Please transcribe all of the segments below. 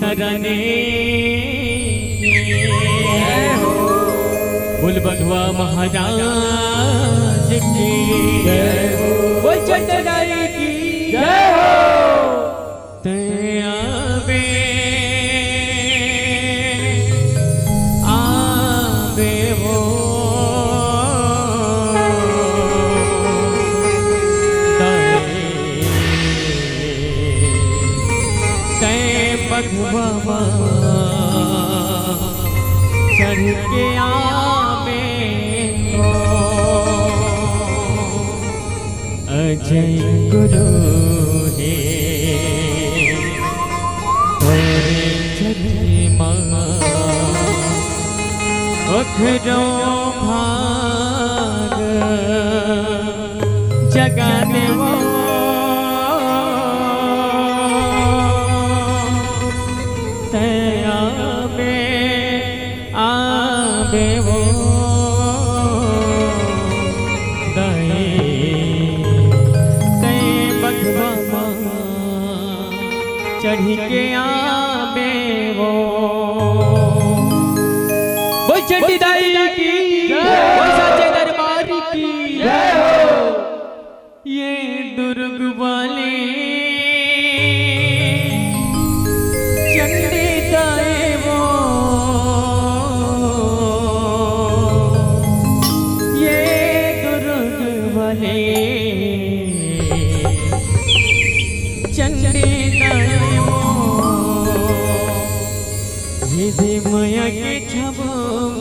तराने बोल बधुआ महाराज की बोल चंदनाई की जय हो। आवे आवे वो बधुआ चढ़ के आवे अजय गुरु है तोरे चढ़े माँ अखरो भाग जगा देवो देवो दए ते बधुआ चढ़ के आवे वो चंडी दाई की वो साचे दरबार की जय हो। ये दुर्ग वाले चंडी दाई वो चंडी दाएवो विधि माया के छब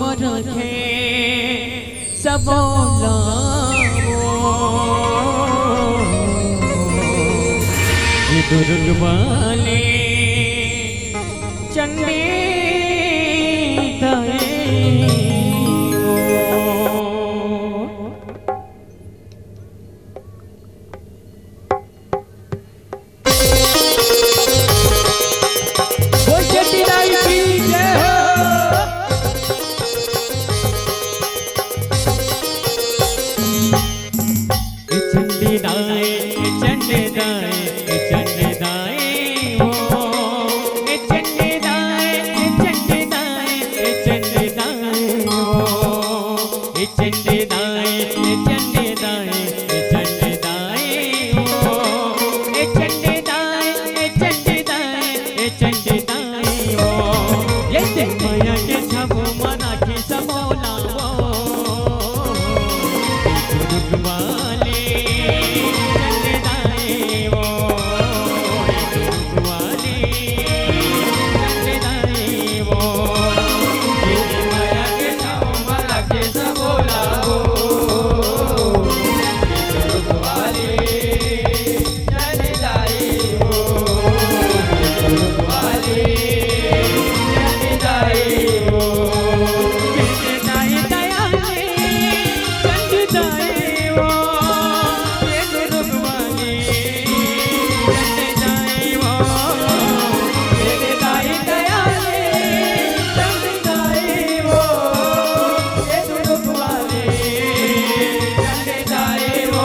मरखे सबोलावो ये दुर्ग वाले चंडी माया के जय हो। माया के छब मारा के सबोला ये दुर्ग वाले चंडी दाएवो दुर्ग वाले चंडी दाएवो दुर्ग वाले चंडी दाएवो।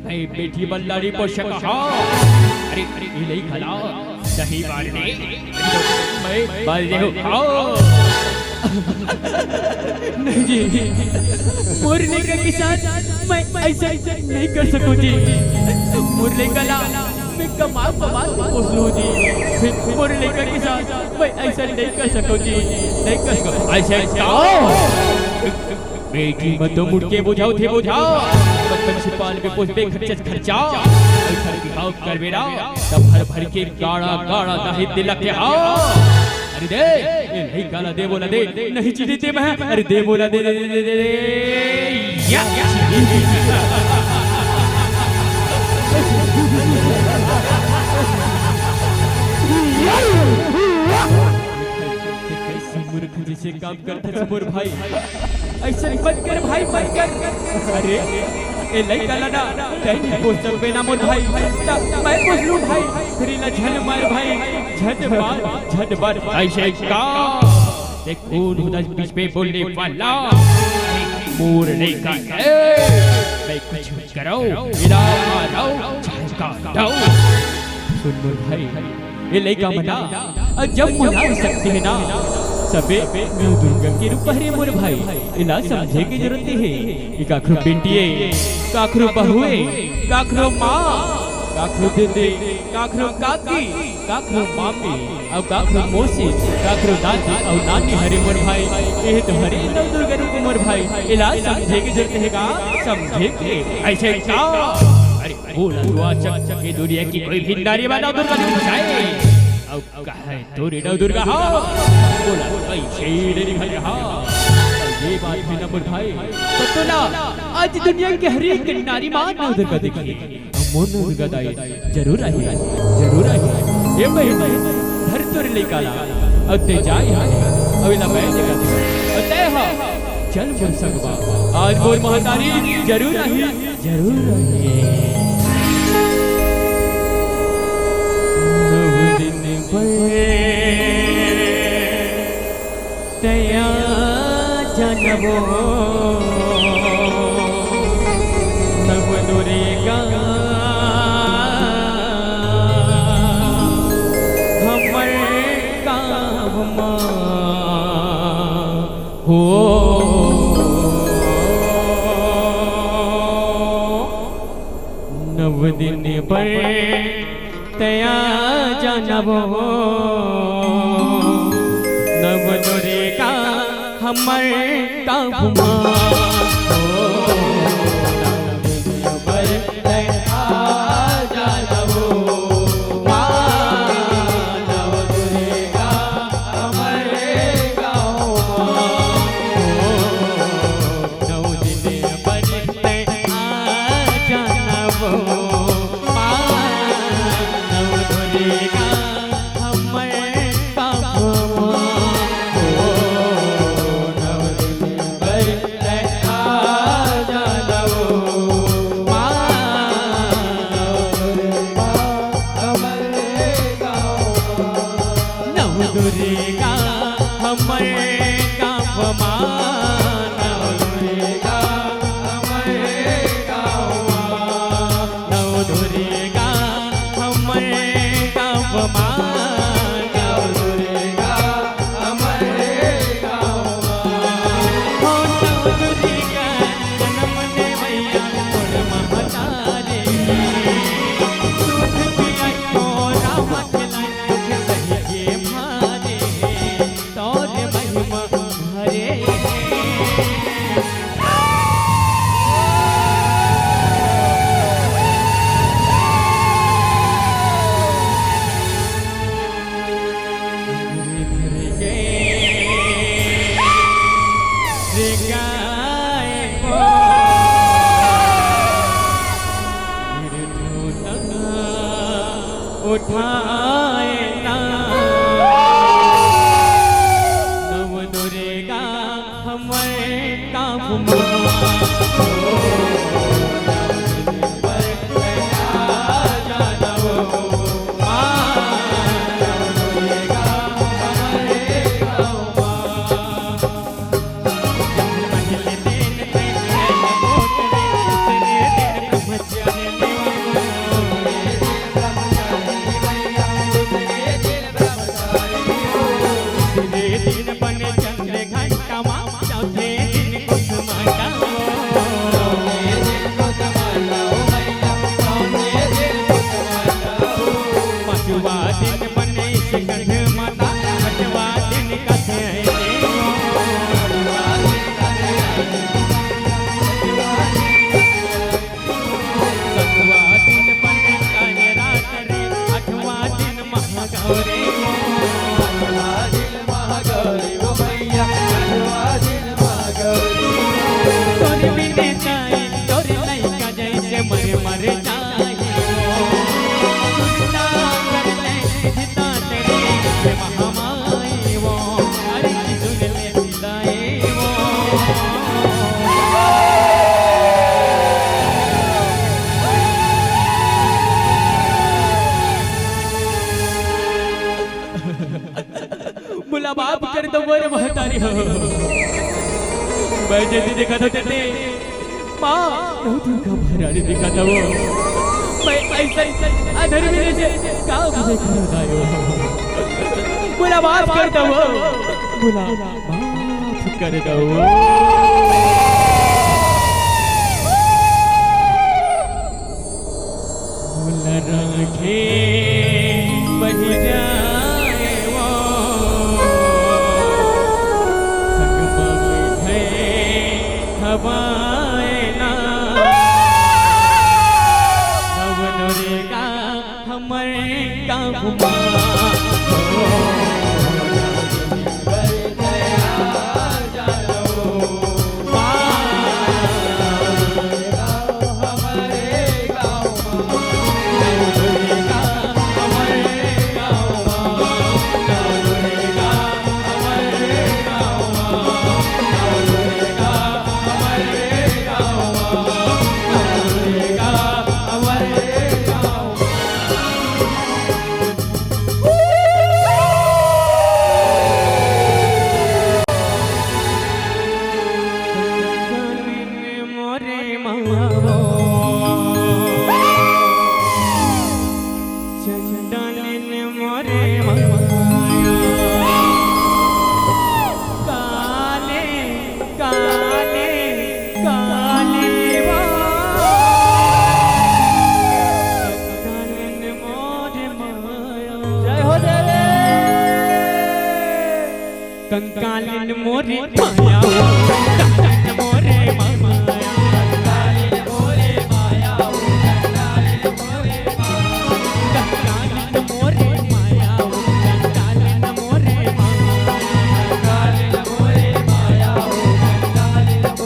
अरे बेटी बल्लारी पोषक अरे इले खला दही बारने मैं बाल देखो खाओ नहीं जी मुरली के साथ मैं ऐसा नहीं कर सकूं जी। मुरली कला मैं कमाल पोस लूं जी। मुरली के साथ मैं ऐसा नहीं कर सकूं जी। नहीं कर सकूं ऐसे बेटी मत तो मुड़ के बुझाओ थे बुझाओ बचपन छिपाल पे कुछ बेखर्च खर्चा ऐसा दिखाओ कर बेरा तब भर भर के गाड़ा गाड़ा दाहि दिल के आओ अरे दे ये नहीं काला दे बोला दे नहीं चीनी दे मैं अरे दे बोला दे दे दे दे या मूर्ख जिसे काम करता था मोर भाई ऐसा मत कर भाई मत कर अरे ए लइका लना तैनी पोस्ट पे ना मोर भाई मैं पोस्ट लूं भाई फिर ला झन मार भाई झट मार ऐसे का देख कौन उधर बीच पे बोलने वाला मोर नहीं का मैं कुछ करो मेरा मारो झटका दो सुन मोर भाई ये लइका मना जब मना सकते हैं ना सबे मैं दुर्गा के रूप हरे मोर भाई इला समझे की जरूरत है कि काखरो बेटिए काखरो बहुए काखरो माँ काखरो दीदी काखरो काकी काखरो मामी और काखरो मौसी काखरो दादी और नानी हरे मोर भाई ये तो हरे नव दुर्गा रूप मोर भाई इला समझे की जरूरत है का समझे के ऐसे का अरे बोला दुआ चक के दुनिया की कोई भी नारी बना दुर्गा नहीं चाहे अब कहे तोरे नव दुर्गा हाँ बोला ऐसे नहीं है हाँ ये बात है ना मोर भाई तो ना आज दुनिया के हर एक नारी मां नव दुर्गा देखी मोर नव दुर्गा दाई जरूर आई ये भाई धर तोरे लेका ला अब ते जाए अब इला बैठ देगा अते हां चल मोर संगवा आज मोर महतारी जरूर आई तया जनबो नव दुर्गा हमर काम हो नव दिन पर तया जनबो नव दुर्गा हमर काम उठाए ना नव दुर्गा हमें काम कर दो मोर महतारी हो मैं जल्दी देखा था तेरे माँ दुर्गा महारानी देखा था वो मैं ऐसा अधर मेरे से काम देख रहा था बोला माफ कर दो बोला माफ कर दो बोला रखे बह जाए वो संग बैठे हवाए ना नवनरेगा हमारे गाँव कंकालिन मोरे माया कंकालिन मोरे माया कंकालिन मोरे माया कंकालिन मोरे माया कंकालिन मोरे माया कंकालिन मोरे माया कंकालिन मोरे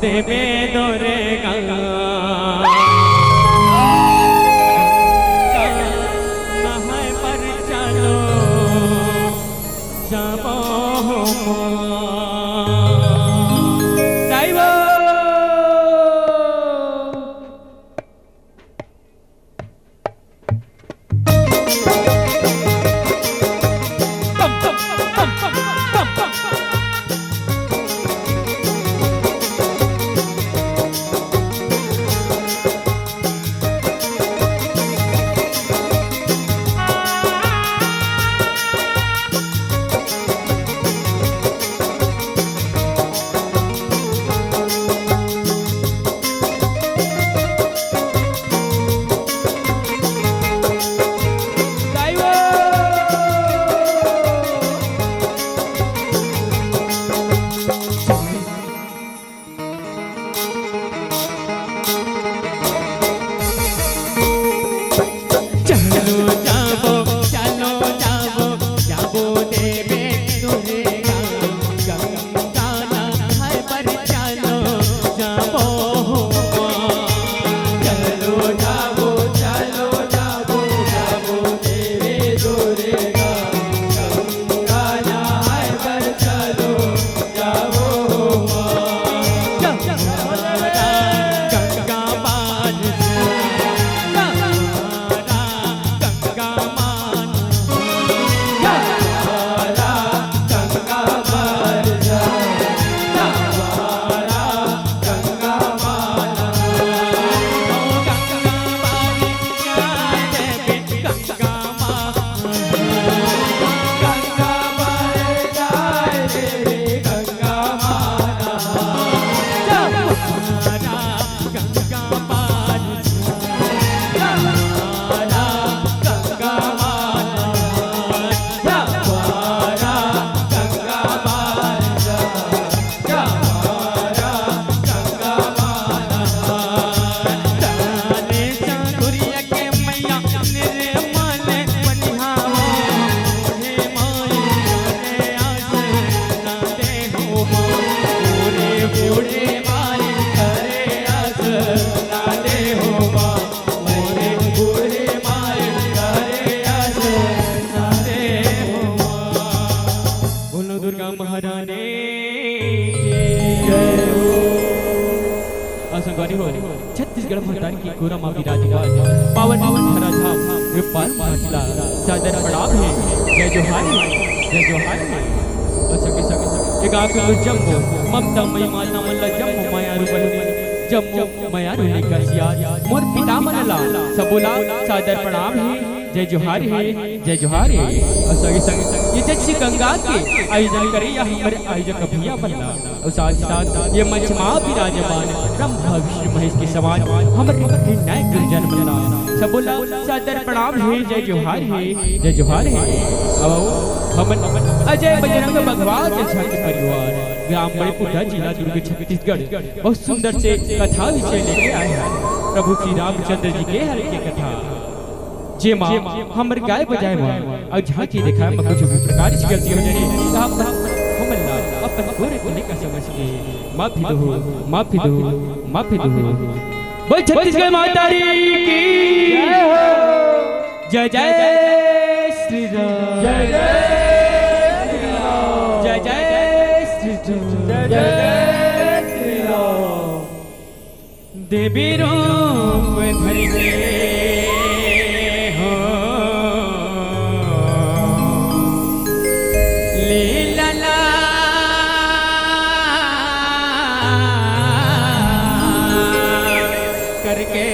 देवे दोरे पर चलो जाबो दुर्गा महारानी असंगारी हो छत्तीसगढ़ महारानी की गोरा माँ विराजमान पावन हरा धाम पार मातला सादर प्रणाम है जय जोहार है और सके एक आके जम्मो ममता मई माता मल्ला जम्मो माया रूपन जम्मो माया रूने का सियार मोर पिता मनला सबोला सादर प्रणाम है जय जोहार है और सगे ये जच्ची गंगा के आयोजन करे या हमारे आयोजक भैया बनना और साथ ये मंच माँ विराजमान ब्रह्मा विष्णु महेश के समान हमारे नए गुरुजन बनना सबोला सादर प्रणाम है जय जोहार है अब हमन अजय बजरंग भगवान के संग परिवार ग्राम बड़ेपुटा जिला दुर्ग छत्तीसगढ़ बहुत सुंदर से कथा विषय लेके आए हैं प्रभु श्री रामचंद्र जी के हर की कथा जे माँ हमर गाय बजाए माँ और झांकी दिखाए मैं कुछ भी प्रकार की गलती हो जाए हमला अपन गोरे को लेकर समझ के माफी दो बोल छत्तीसगढ़ माता की जय जय श्री राम जय जय श्री राम देवी रूप धर के हो लीला करके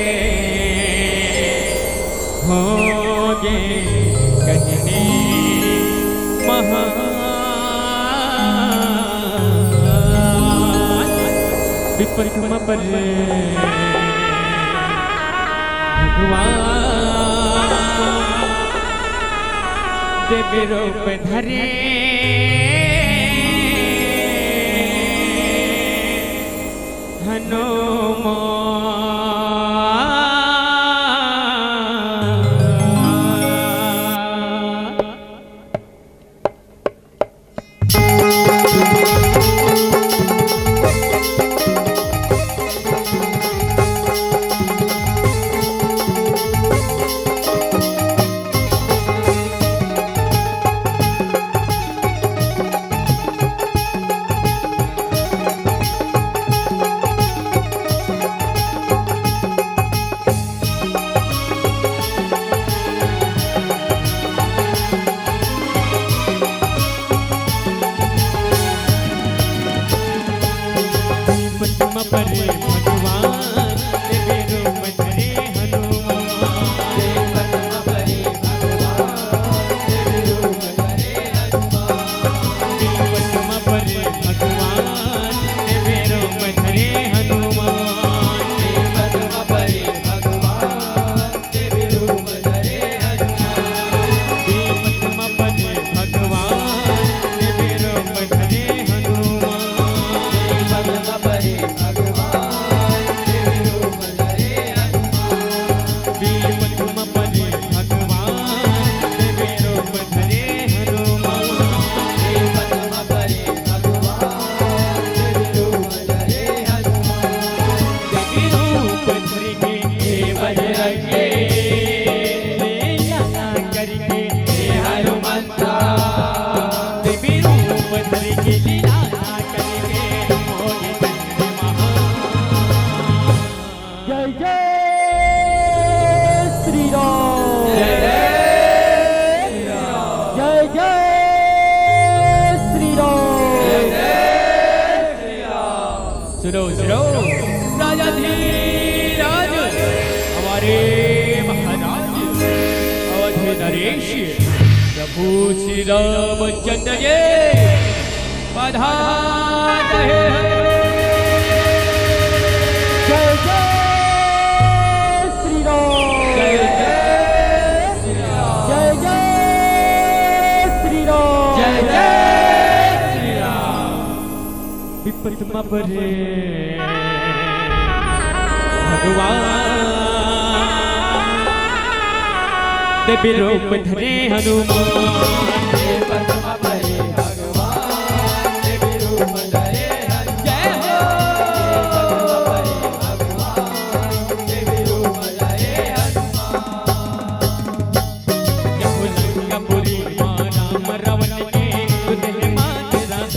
होगे कहने महा विपरिमा पर भगवान देवी रूप धरे सुनो राजा धीराज हमारे महाराज अवधि नरेश प्रभु श्री रामचंद्र जी पधार रहे हैं। जय जय श्री राम जय जय श्री राम जय जय श्री राम जय जय श्री राम विपत्मा परे भगवान देवी रूप धरे हनुमान विपत्मा परे भगवान देवी रूप धरे हनुमान जय हो विपत्मा परे भगवान देवी रूप धरे हनुमान जब लंकापुरी राम रावण के युद्ध में मात राम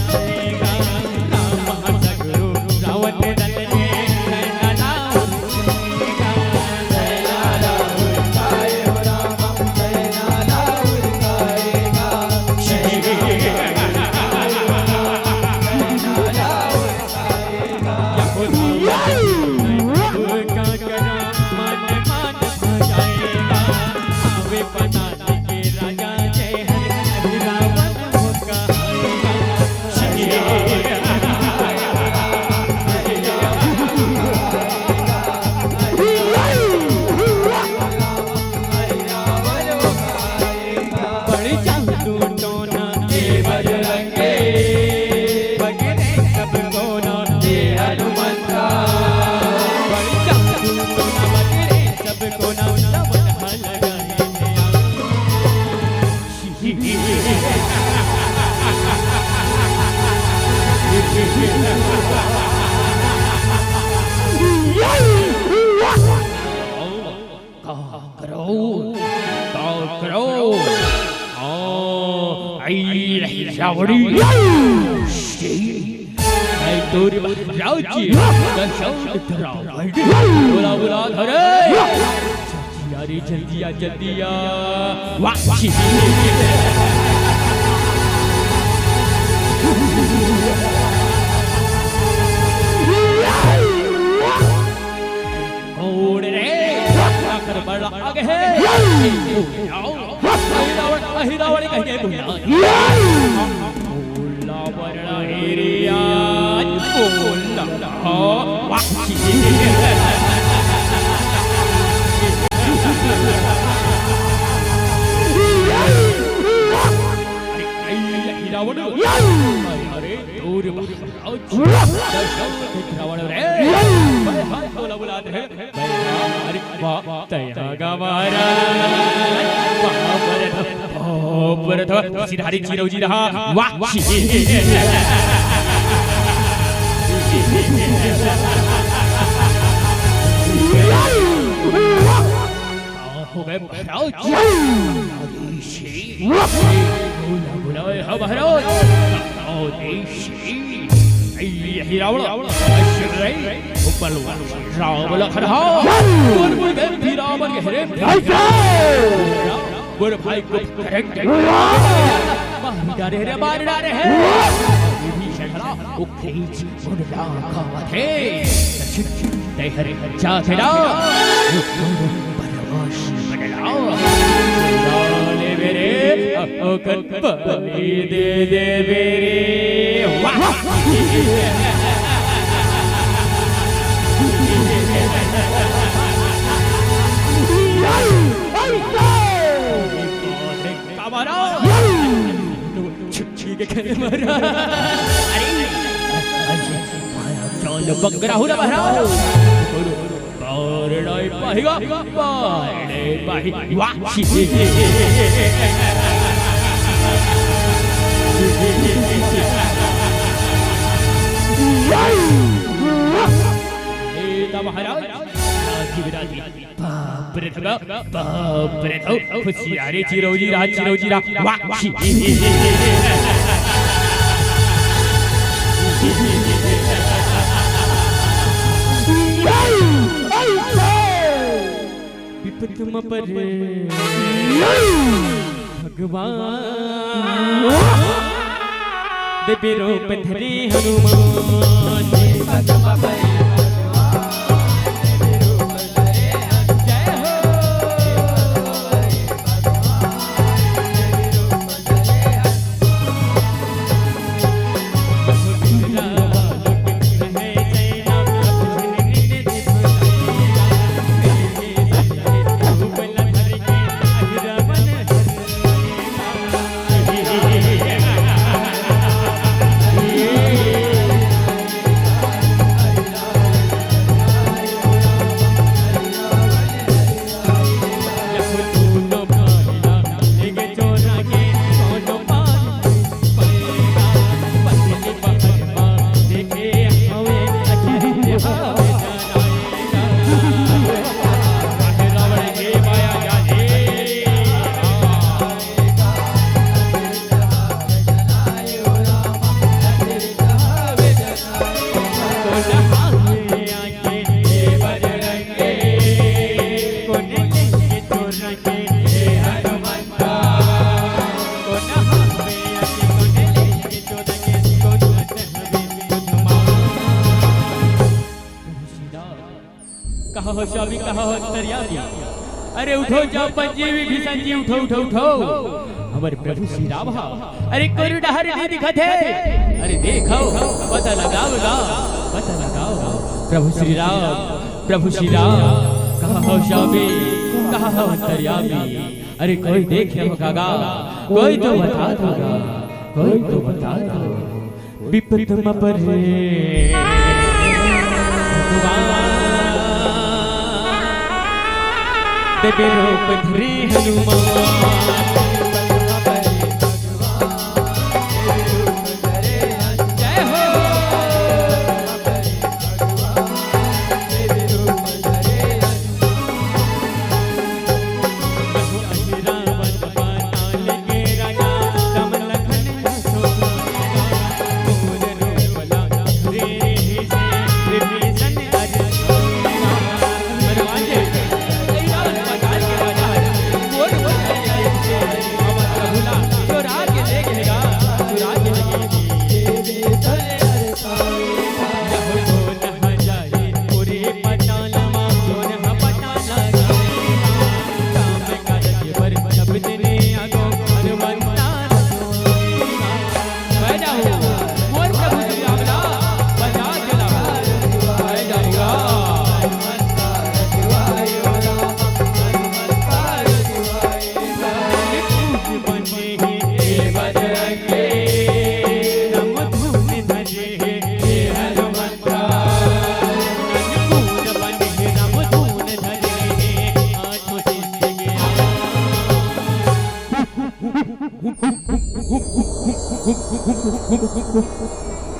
ये बजरंगे भगने सबको ना ये हनुमंता भगने सबको ना लवन लगाए करो आई रावड़ी मैं तोरे राज्य दशौत रावण बोला बोला धरे यारी जल्दिया जल्दिया वाची कौन रे आकर बड़ा आगे है अहिरावण कहे बोला वरना एरिया बोला वाची रावण अरे दूर रावण रे बोला बोला अरे वाह तया गवारा परत सिधारी चिरौजी रहा वाह हो गए रावण रावण खड़ा रावण बोल भाई को मार डाले हैं वो खींच मुड़ रखा थे ते हरे जाते ना परवाश बदलाओ डाले मेरे दे दे मेरे वाह कमारा छुच्छी के खेल मारा अरे बकरा हो ना बहरा और नहीं पाएगा वाह चिरौजी भगवान देवी रूप धरे हनुमान कहो स्वामी कहो अंतर्यामी अरे उठो जाओ पंजीवी भीषण जी उठो उठो उठो हमारे प्रभु श्री राम अरे कोई डहर नहीं दिखत है अरे देखो पता लगाओ प्रभु श्री राम कहो स्वामी कहो अंतर्यामी अरे कोई देखे होगा कोई तो बता दोगा कोई तो बता दो विपरीतम पर देवी रूप धरी हनुमान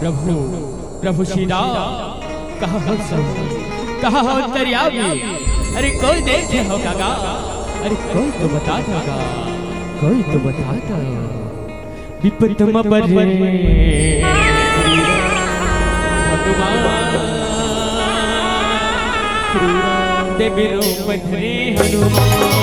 प्रभु प्रभु सीधा कहा हो कहा हो दरियावी अरे कोई देखे होगा अरे कोई तो बताता कोई तो बताता विपरीतम पर देवी रूप धरे हनुमान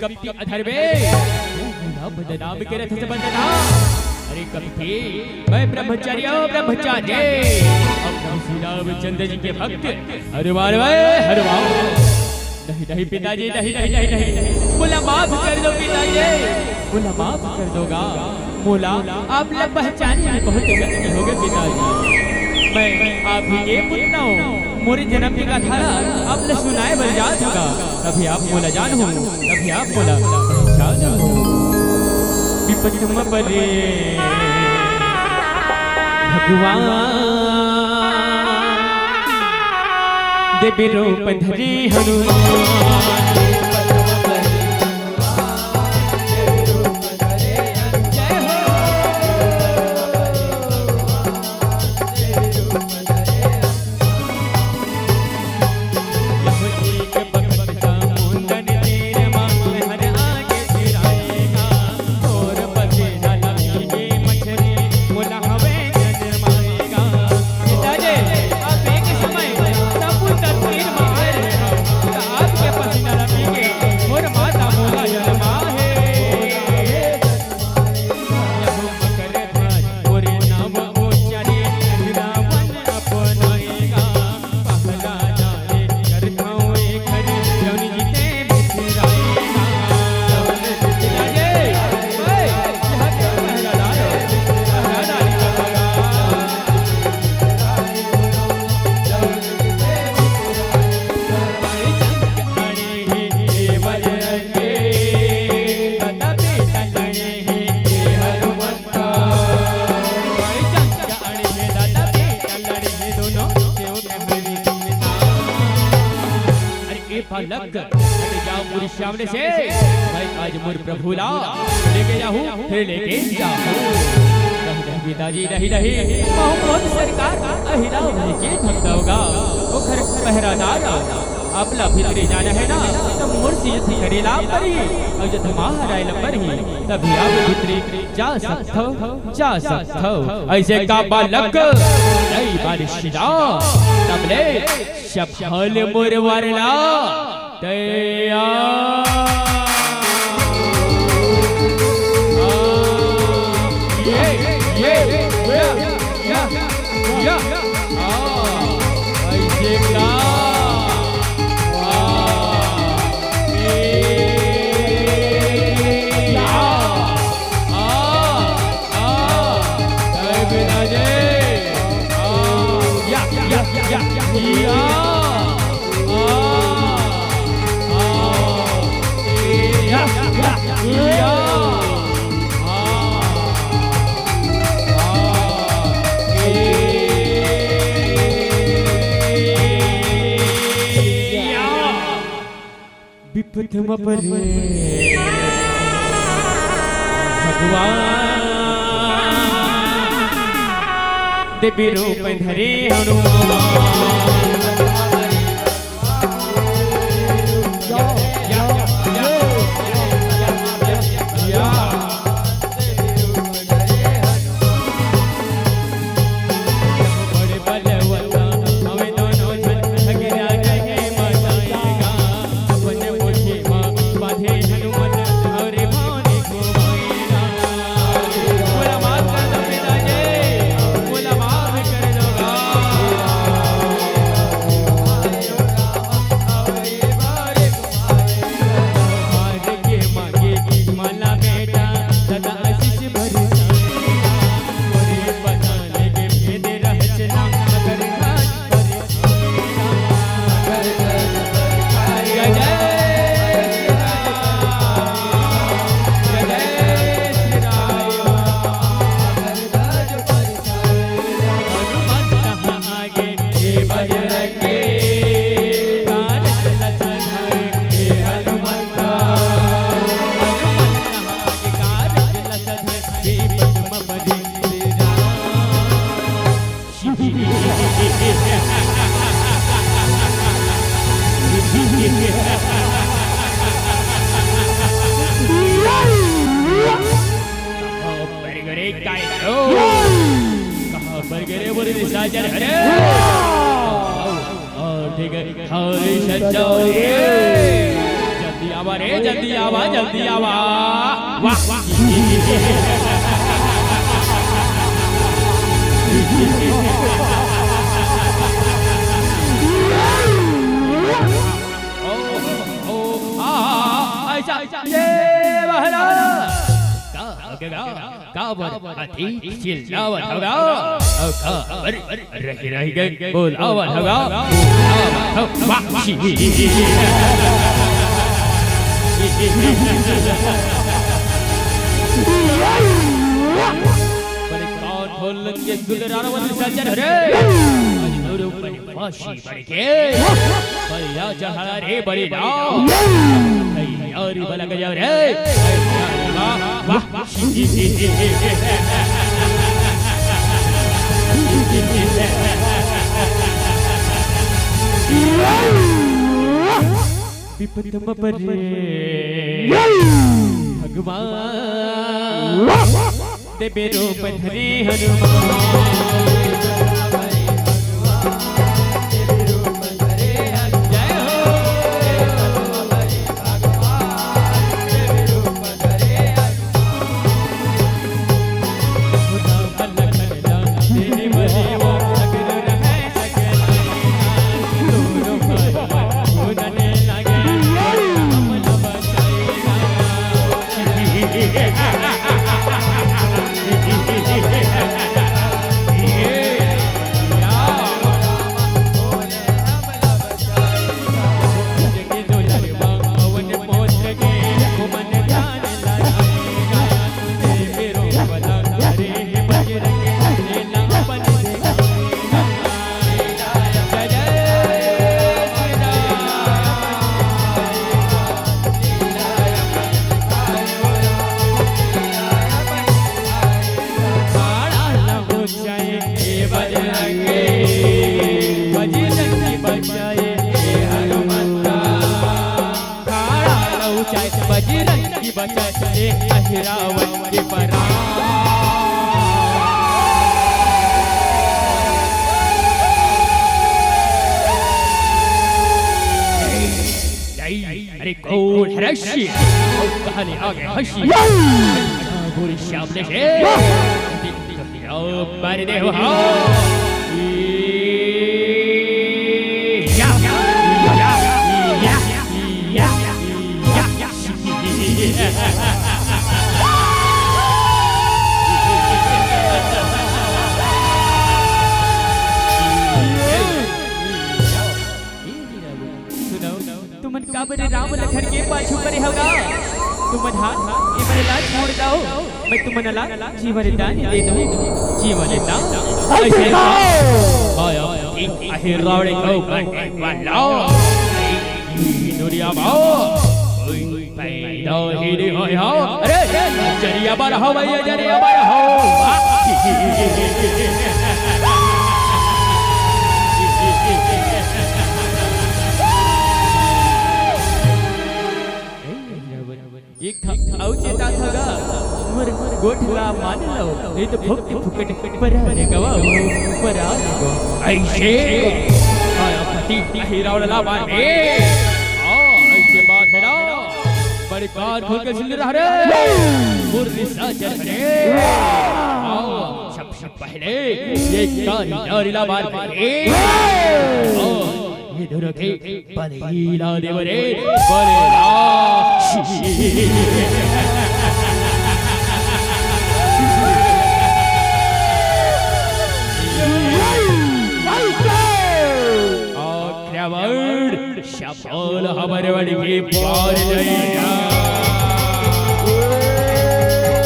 कपटी अधर्वे बदनाम के रथ से बंधना अरे कपटी मैं ब्रह्मचार्य ब्रह्मचार्य अब श्री रामचंद्र जी के भक्त अरे वाह हर वाह नहीं नहीं पिताजी नहीं नहीं नहीं नहीं बोला माफ कर दो पिताजी बोला माफ कर दोगा बोला आप लोग पहचाने में बहुत गलती हो गई पिताजी मैं आप ही के पुत्र हूँ मोरे जन्म की कथा आपने सुनाए बन जा चुका तभी आप बोला जान हो तभी आप बोला जान हो विपरीतम परे भगवान देवी रूप धरी हनुमान आपके पसीना बालक हट जाओ पूरी सामने से। मैं आज मोर प्रभु ला लेके जाऊं फिर लेके जाऊं। पिताजी नहीं नहीं मोहम्मद सरकार अहिरा लेके भगता होगा वो घर पहरादार आपला भीतरे जाना है ना तो मुर्सी यथी करेला परी और जब महाराज परी तभी आप भीतरे जा सकते हो ऐसे का बालक नहीं बारिशदा तबले शफल मुरवरला तैयार विपथम परे भगवान देवी रूप धरे हनुमान जल्दी आवा वाह ऐसा ये चिल्लावत होगा रही गई बोलावत होगा बड़े कान खोल के गुलराना वाली सजन रे नूरों पर फाशी पड़ के बलिया चढ़ा रे बड़ी नाव और बला गया रे वाह वाह विपथम परे भगवान देवे रूप धरे बचाए बजरंगी बजरंगी बचाए हनुमंता खाड़ा ऊंचाई बजरंगी बचाए अहिरावण के परा अरे कौन है रशी कहानी आगे हशी पूरी शामले से मार दे हो तुमन का बरे राम लखन के पाछू परे होगा तुमन हाथ ये मेरे लाज छोड़ दो मैं तुमन ला जीवन दान दे दूं जीवन दान ऐसे आया अहिरावण को वाला दुनिया माओ पैदा ही नहीं होया अरे जरिया बार हो भैया जरिया बार हो एक था औचेता थागा मोर गोठला मान लो नहीं तो फुक फुकट पर आने गवा पर आने गो ऐसे आया पति हीरावण ला मारे ऐसे बात है ना बड़ी कान खोल के सुन रहा रे मुर्री साजन रे सब पहले ये कान हीरावण ला मारे ये दोनों के बलीला देवरे बलेला आख्यावर शपल हमारे वाली के पार जाइया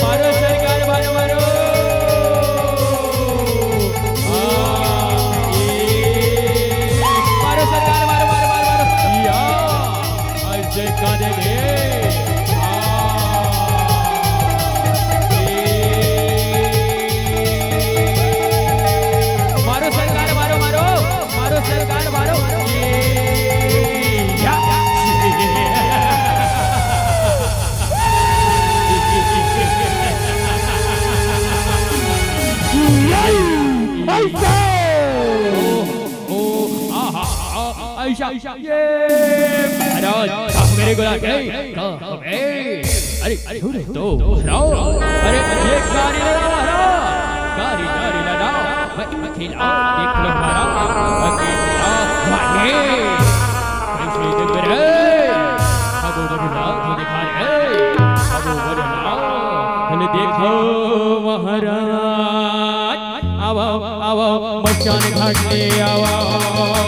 मारो सरकार मारो मारो ऐसा ये महाराज आप मेरे को लाके अरे अरे तो अरे ये गाड़ी लड़ा महाराज गाड़ी गाड़ी लड़ा मैं खिला देख लो महाराज अकेला माने कैसे देख रहे अब बड़ा मुझे खा रहे अब बड़ा हमें देखो महाराज आओ आओ मचान घाट पे आओ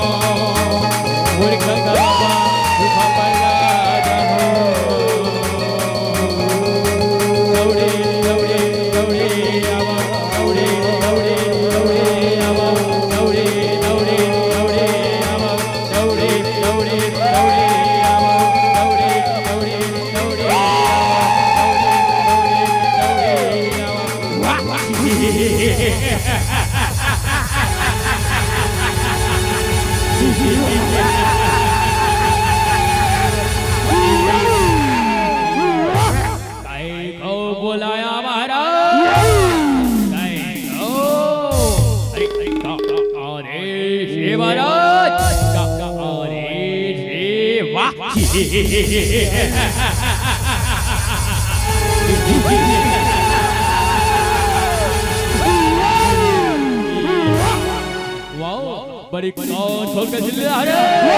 बड़ी कौन खोल के चले आ रहे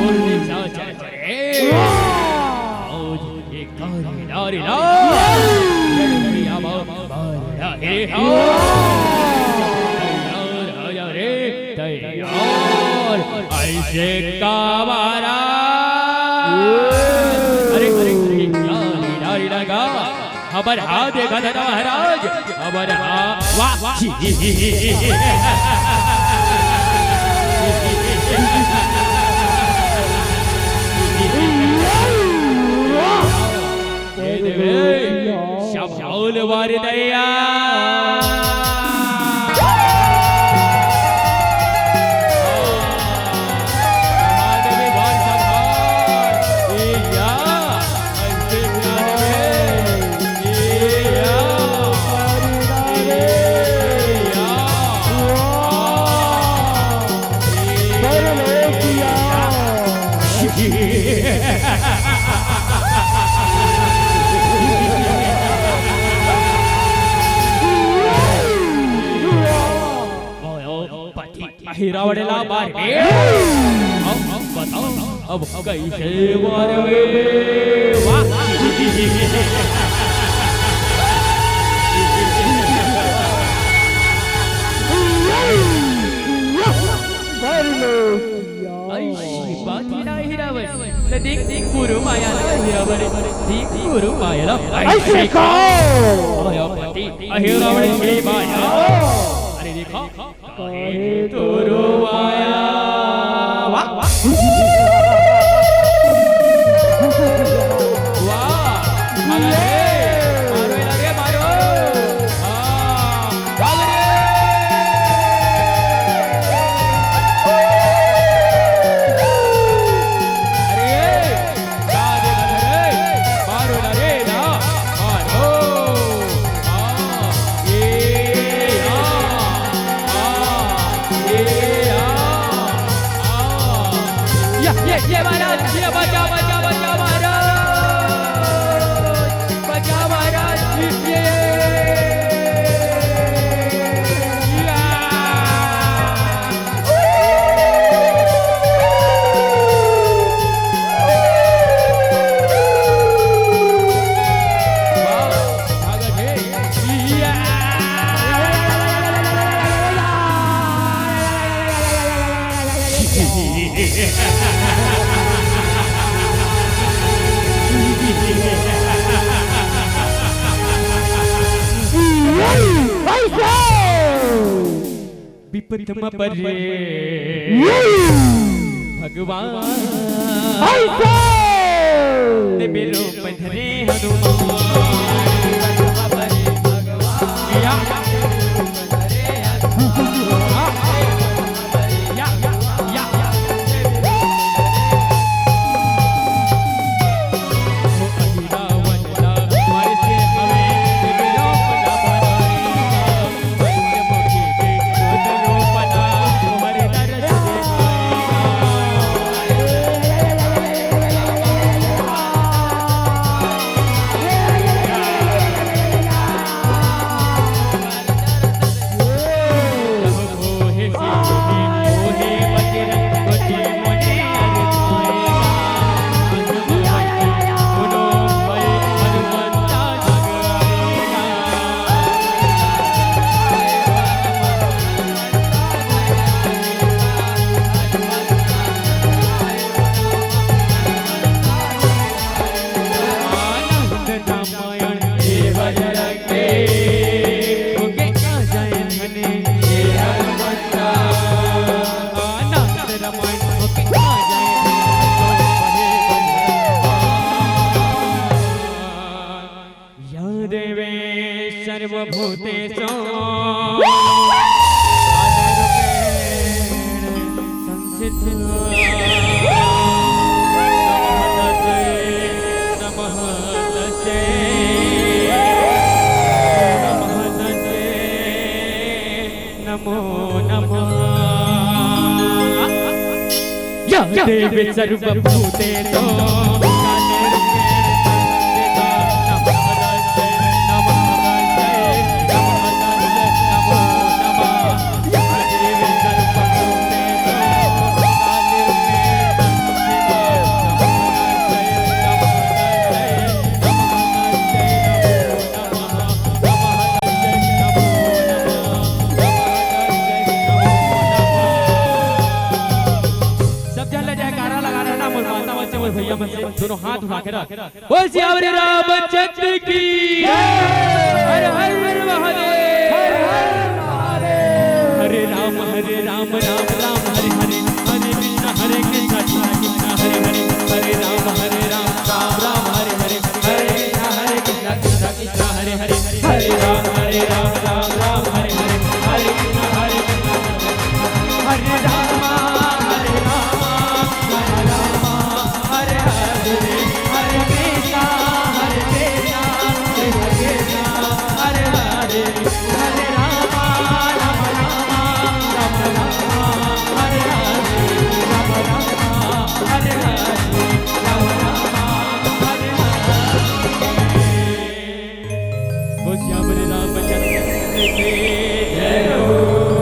और निशा चले और ये गाड़ी नारी ना गड़िया बाबा रे हो तैयार रे तैयार ऐसे कावारा अरे अरे नारी नारी लगा खबर हाथ देखा था महाराज खबर हाथ वाह शाबाश वारे दया हीरा वडेला मारे अब बताओ अब कैसे मारोगे वाह देख गुरु माया हीरावडे देख गुरु माया ऐसे को हीरावडे माया अरे देखो गुरु माया वाह ये महाराज ये बचा बचा बचा महाराज बचा महाराज ये विपरीतम परे भगवान ते बेरो पंधरे सर्वभूतेषु नमो नमः देवी सर्वभूतेषु भैया दोनों हाथ उठा के रख बोल श्री रामचंद्र की हर हर महादेव हरे राम राम राम हरे हरे हरे कृष्ण कृष्ण हरे हरे हरे राम राम राम हरे हरे हरे कृष्ण कृष्ण हरे हरे हरे राम राम राम हरे हरे हरे कृष्ण हरे राम